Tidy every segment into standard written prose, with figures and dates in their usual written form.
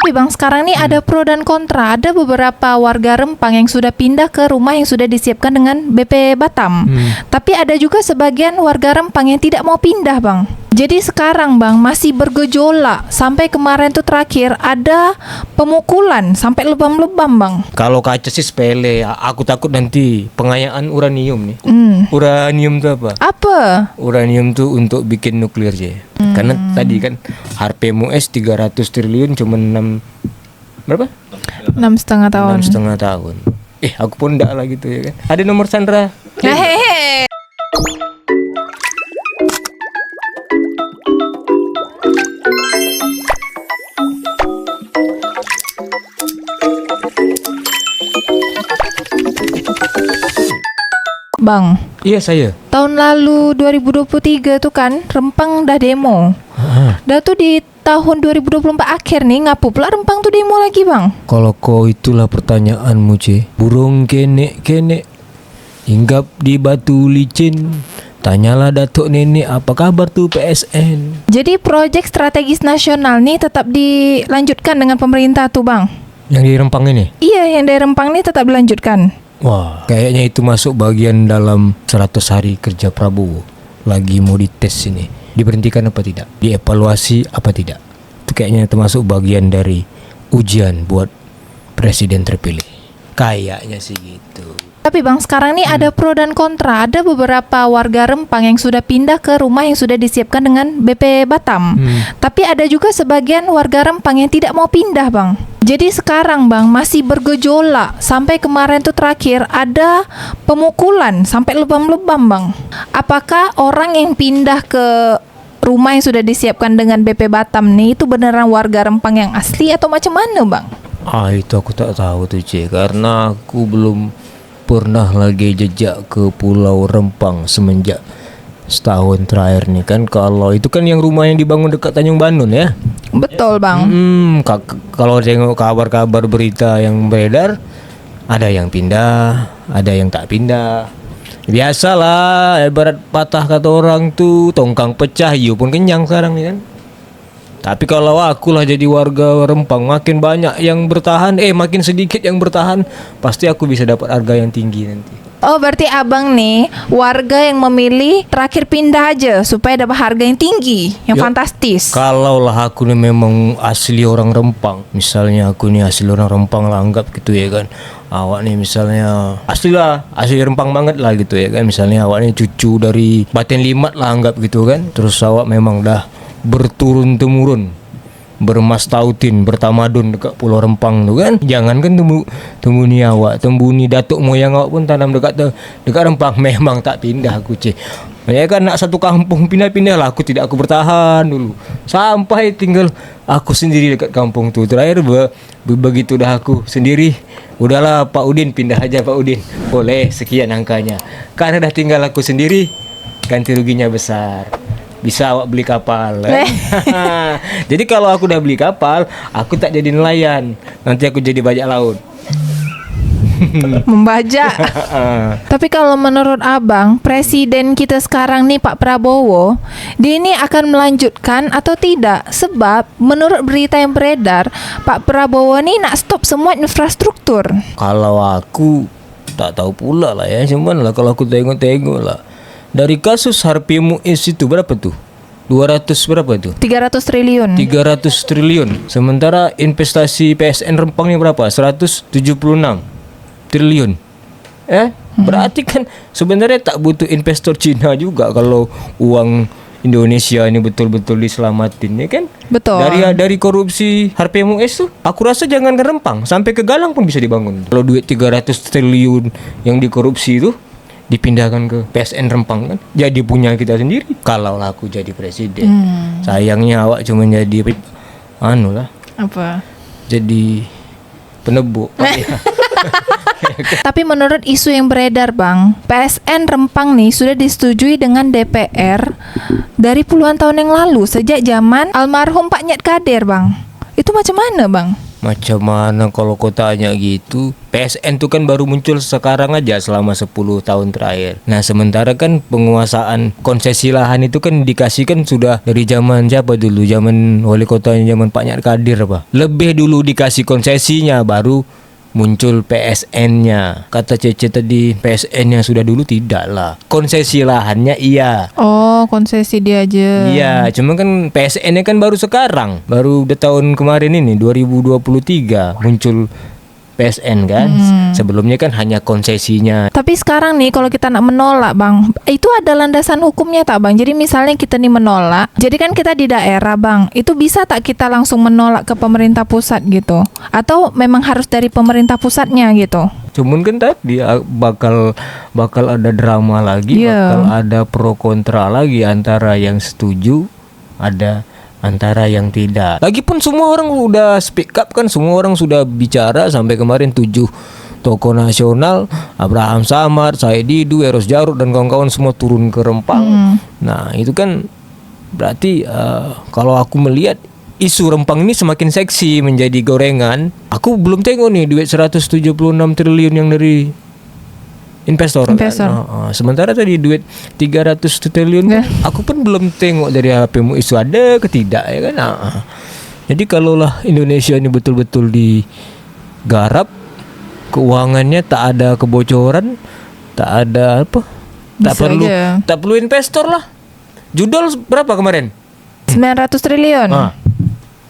Tapi Bang, sekarang nih ada pro dan kontra. Ada beberapa warga Rempang yang sudah pindah ke rumah yang sudah disiapkan dengan BP Batam. Tapi ada juga sebagian warga Rempang yang tidak mau pindah, Bang. Jadi sekarang Bang masih bergejolak. Sampai kemarin tuh terakhir ada pemukulan sampai lebam-lebam, Bang. Kalau kaca sih sepele ya. Aku takut nanti pengayaan uranium nih. Uranium itu apa? Apa? Uranium tuh untuk bikin nuklir aja. Karena tadi kan HRPMUS 300 triliun cuma 6 berapa? 6,5 tahun. 6,5 tahun. Aku pun enggak lah gitu ya kan. Ada nomor Sandra. Hehehe. Bang, Iya saya. tahun lalu 2023 tuh kan Rempang dah demo. Dah tuh di tahun 2024 akhir nih ngapu pula Rempang tuh demo lagi, Bang. Kalau kau itulah pertanyaanmu, Ce. Burung kenek-kenek hinggap di batu licin. Tanyalah Datuk Nenek apa kabar tuh PSN. Jadi proyek strategis nasional nih tetap dilanjutkan dengan pemerintah tuh, Bang. Yang di Rempang ini? Iya, yang dari Rempang nih tetap dilanjutkan. Wah, kayaknya itu masuk bagian dalam 100 hari kerja Prabowo. Lagi mau dites ini. Diberhentikan apa tidak? Dievaluasi apa tidak? Itu kayaknya termasuk bagian dari ujian buat presiden terpilih. Kayaknya sih gitu. Tapi Bang, sekarang nih ada pro dan kontra. Ada beberapa warga Rempang yang sudah pindah ke rumah yang sudah disiapkan dengan BP Batam. Tapi ada juga sebagian warga Rempang yang tidak mau pindah, Bang. Jadi sekarang Bang masih bergejolak. Sampai kemarin tuh terakhir ada pemukulan sampai lebam-lebam, Bang. Apakah orang yang pindah ke rumah yang sudah disiapkan dengan BP Batam nih itu beneran warga Rempang yang asli atau macam mana, Bang? Itu aku tak tahu tuh, Ce. Karena aku belum pernah lagi jejak ke Pulau Rempang semenjak setahun terakhir nih kan. Kalau itu kan yang rumah yang dibangun dekat Tanjung Banun ya. Betul, Bang. Kalau tengok kabar-kabar berita yang beredar, ada yang pindah, ada yang tak pindah. Biasalah, ibarat patah kata orang tuh tongkang pecah, hiu pun kenyang sekarang nih kan. Tapi kalau aku lah jadi warga Rempang, makin banyak yang bertahan, makin sedikit yang bertahan, pasti aku bisa dapat harga yang tinggi nanti. Oh, berarti Abang nih warga yang memilih terakhir pindah aja supaya dapat harga yang tinggi, yang fantastis. Kalau lah aku nih memang asli orang Rempang, misalnya aku nih asli orang Rempang lah, anggap gitu ya kan. Awak nih misalnya asli Rempang banget lah gitu ya kan. Misalnya awak nih cucu dari Baten Limat lah, anggap gitu kan. Terus awak memang dah berturun-temurun bermastautin bertamadun dekat Pulau Rempang tu kan. Jangankan tembuni awak, tembuni datuk moyang awak pun tanam dekat Rempang. Memang tak pindah aku, Ce. Mereka kan nak satu kampung pindah-pindah lah, aku bertahan dulu sampai tinggal aku sendiri dekat kampung tu. Terakhir begitu dah aku sendiri, udahlah Pak Udin pindah aja Pak Udin. Boleh sekian angkanya. Karena dah tinggal aku sendiri, ganti ruginya besar. Bisa awak beli kapal. Jadi kalau aku udah beli kapal, aku tak jadi nelayan. Nanti aku jadi bajak laut. Membajak. Tapi kalau menurut Abang, presiden kita sekarang nih Pak Prabowo, dia ini akan melanjutkan atau tidak? Sebab menurut berita yang beredar, Pak Prabowo nih nak stop semua infrastruktur. Kalau aku tak tahu pula lah ya. Cuman lah kalau aku tengok-tengok lah, dari kasus HRPMUS itu berapa tuh? 200 berapa tuh? 300 triliun. 300 triliun. Sementara investasi PSN Rempang ni berapa? 176 triliun. Berarti kan sebenarnya tak butuh investor Cina juga kalau uang Indonesia ini betul-betul diselamatin ya kan? Betul. Dari korupsi HRPMUS tuh, aku rasa jangan ke Rempang, sampai ke Galang pun bisa dibangun. Kalau duit 300 triliun yang dikorupsi itu dipindahkan ke PSN Rempang kan, jadi punya kita sendiri. Kalau aku jadi presiden, sayangnya awak cuma jadi Apa? jadi penebuk. Tapi menurut isu yang beredar, Bang, PSN Rempang nih sudah disetujui dengan DPR dari puluhan tahun yang lalu, sejak zaman almarhum Pak Nyet Kader, Bang. Itu macam mana, Bang? Macam mana kalau kau tanya gitu? PSN tuh kan baru muncul sekarang aja selama 10 tahun terakhir. Nah sementara kan penguasaan konsesi lahan itu kan dikasihkan sudah dari zaman siapa dulu? Zaman wali kotanya zaman Pak Nyat Kadir apa? Lebih dulu dikasih konsesinya baru muncul PSN-nya. Kata Cece tadi PSN-nya sudah dulu, tidak lah. Konsesi lahannya iya. Oh, konsesi dia aja. Iya, cuma kan PSN-nya kan baru sekarang. Baru udah tahun kemarin ini 2023 muncul PSN kan. Sebelumnya kan hanya konsesinya. Tapi sekarang nih kalau kita nak menolak Bang, itu ada landasan hukumnya tak Bang? Jadi misalnya kita nih menolak, jadi kan kita di daerah Bang, itu bisa tak kita langsung menolak ke pemerintah pusat gitu? Atau memang harus dari pemerintah pusatnya gitu? Cuman kan tadi bakal ada drama lagi, bakal ada pro kontra lagi antara yang setuju, ada antara yang tidak. Lagipun semua orang udah speak up kan, semua orang sudah bicara sampai kemarin 7 tokoh nasional, Abraham Samad, Said Didu, Eros Jarot dan kawan-kawan semua turun ke Rempang. Nah, itu kan berarti kalau aku melihat isu Rempang ini semakin seksi menjadi gorengan. Aku belum tengok nih duit 176 triliun yang dari investor. Kan? Sementara tadi duit 300 triliun kan, aku pun belum tengok dari HPmu isu ada ke tidak ya kan. Jadi kalaulah Indonesia ini betul-betul digarap, keuangannya tak ada kebocoran, tak ada apa, tak perlu investor lah. Judol berapa kemarin? 900 triliun.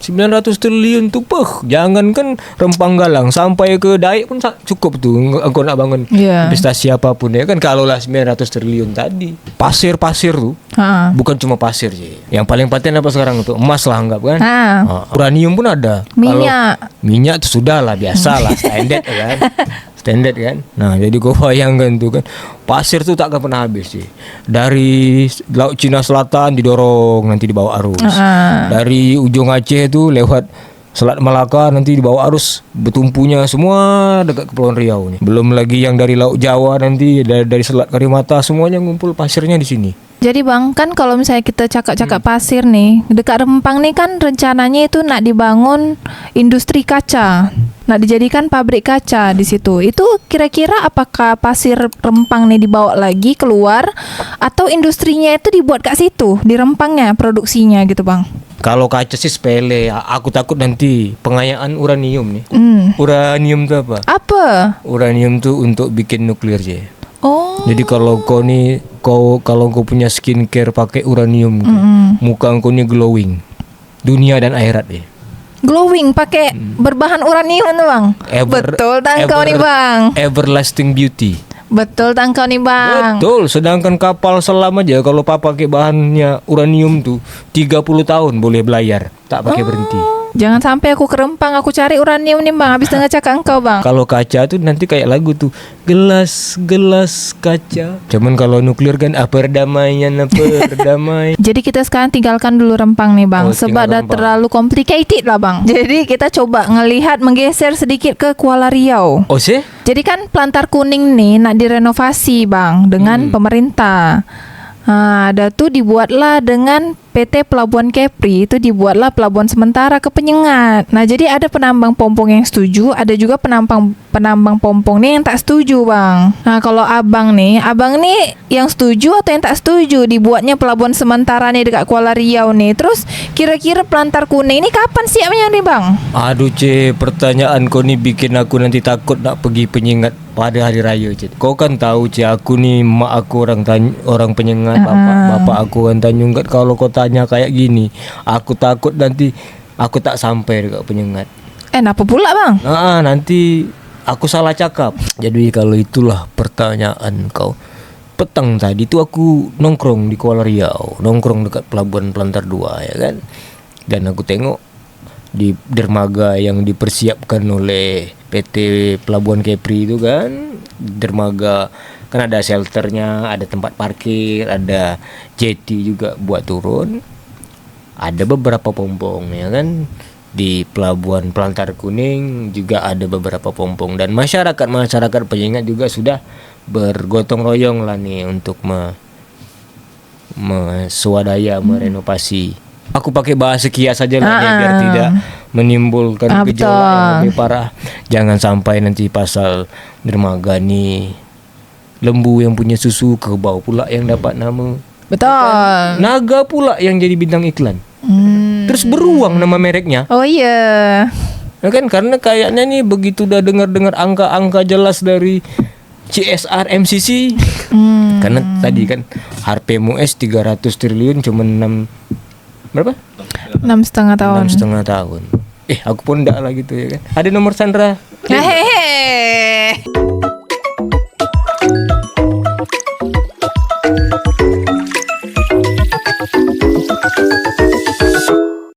900 triliun tuh jangankan Rempang Galang sampai ke Daik pun cukup tuh engkau nak bangun investasi apapun ya kan. Kalaulah 900 triliun tadi pasir tuh bukan cuma pasir sih. Yang paling paten apa sekarang tuh emas lah anggap kan. Uranium pun ada. Minyak tuh sudah lah biasa lah standar kan. Standar kan. Nah jadi kau bayangkan tuh kan, pasir tuh tak akan pernah habis sih. Dari Laut Cina Selatan didorong nanti dibawa arus. Dari ujung Aceh tuh lewat Selat Malaka nanti dibawa arus, bertumpunya semua dekat Kepulauan Riau nih. Belum lagi yang dari Laut Jawa nanti dari Selat Karimata semuanya ngumpul pasirnya di sini. Jadi Bang, kan kalau misalnya kita cakap-cakap pasir nih, dekat Rempang nih kan rencananya itu nak dibangun industri kaca, nak dijadikan pabrik kaca di situ. Itu kira-kira apakah pasir Rempang nih dibawa lagi keluar atau industrinya itu dibuat kat situ di Rempangnya produksinya gitu Bang? Kalau kaca sih sepele, aku takut nanti pengayaan uranium nih. Uranium itu apa? Apa? Uranium tuh untuk bikin nuklir sih. Oh. Jadi kalau kalau kau punya skincare pakai uranium, muka kau nih glowing, dunia dan akhirat ya. Glowing pakai berbahan uranium tuh Bang. Betul tangkau nih Bang. Everlasting beauty. Betul tangkau nih Bang. Betul, sedangkan kapal selam aja kalau pakai bahannya uranium tuh 30 tahun boleh belayar, tak pakai berhenti. Jangan sampai aku ke Rempang, aku cari uranium nih Bang, habis dengar cakap engkau Bang. Kalau kaca tuh nanti kayak lagu tuh, gelas kaca. Cuman kalau nuklir kan perdamaian. Jadi kita sekarang tinggalkan dulu Rempang nih Bang, sebab dah terlalu complicated lah Bang. Jadi kita coba ngelihat menggeser sedikit ke Kuala Riau. Oh sih? Jadi kan Pelantar Kuning nih nak direnovasi Bang dengan pemerintah. Ada tuh dibuatlah dengan PT Pelabuhan Kepri, itu dibuatlah pelabuhan sementara ke Penyengat. Nah jadi ada penambang pompong yang setuju, ada juga penambang pompong nih yang tak setuju Bang. Nah kalau abang nih yang setuju atau yang tak setuju dibuatnya pelabuhan sementara nih dekat Kuala Riau nih. Terus kira-kira Pelantar Kuning ini kapan siapnya nih Bang? Aduh pertanyaan kau nih bikin aku nanti takut nak pergi Penyengat pada hari raya Kau kan tahu aku nih mak aku orang Penyengat, bapak aku orang Tanjung Gat. Kalau kau tanya kayak gini, aku takut nanti aku tak sampai dekat Penyengat. Apa pula Bang? Nanti aku salah cakap. Jadi kalau itulah pertanyaan kau. Petang tadi tuh aku nongkrong di Kuala Riau, nongkrong dekat Pelabuhan Pelantar 2 ya kan. Dan aku tengok di dermaga yang dipersiapkan oleh PT Pelabuhan Kepri itu kan, dermaga kan ada shelternya, ada tempat parkir, ada jetty juga buat turun, ada beberapa pompong ya kan. Di Pelabuhan Pelantar Kuning juga ada beberapa pompong, dan masyarakat Penyengat juga sudah bergotong royong lah nih untuk swadaya merenovasi. Aku pakai bahasa kias saja lah biar tidak menimbulkan betul. gejolak yang lebih parah. Jangan sampai nanti pasal dermaga nih lembu yang punya susu, kerbau pula yang dapat nama. Betul. Naga pula yang jadi bintang iklan. Terus beruang nama mereknya. Oh iya. Ya kan, karena kayaknya nih begitu udah dengar-dengar angka-angka jelas dari CSR MCC. Karena tadi kan HRPMUS 300 triliun cuma 6 berapa? 6,5 tahun. 6,5 tahun. Aku pun enggak lah gitu ya kan. Ada nomor Sandra. Hehehe.